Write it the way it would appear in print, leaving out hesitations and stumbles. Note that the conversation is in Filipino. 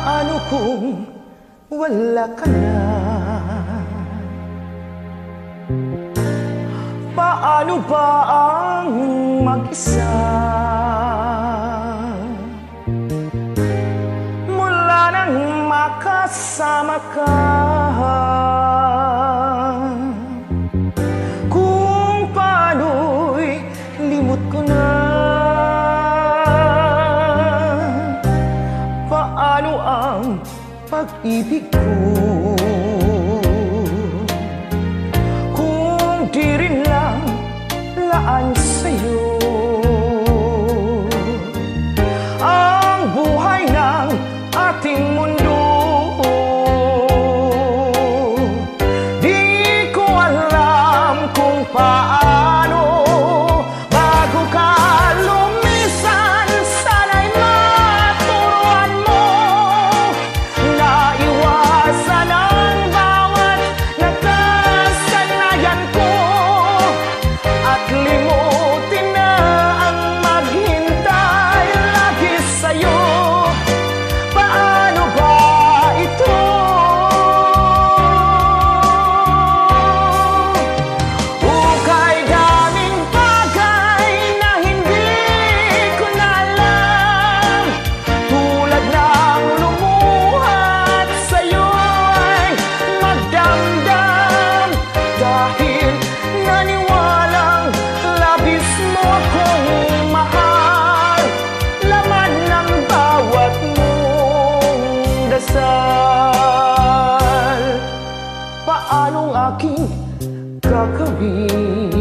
Paano kung wala ka na? Paano ba ang mag-isa? Mula nang makasama ka, kung paano'y limot ko na. Paano ang pag-ibig ko kung di rin lang laan sa'yo? Ang buhay ng ating mundo, di ko alam kung paano. Bago ka lumisan, sana'y maturuan mo na iwasan ang bawat nakasanayan ko, at limutin na ang maghintay lagi sa'yo. Paano ba ito? Hukay daming bagay na hindi ko na alam, tulad ng lumuhat sa'yo ay magdamdam, dahil naniwalang labis mo akong mahal. Laman ng bawat mong dasal. Paanong aking gagawin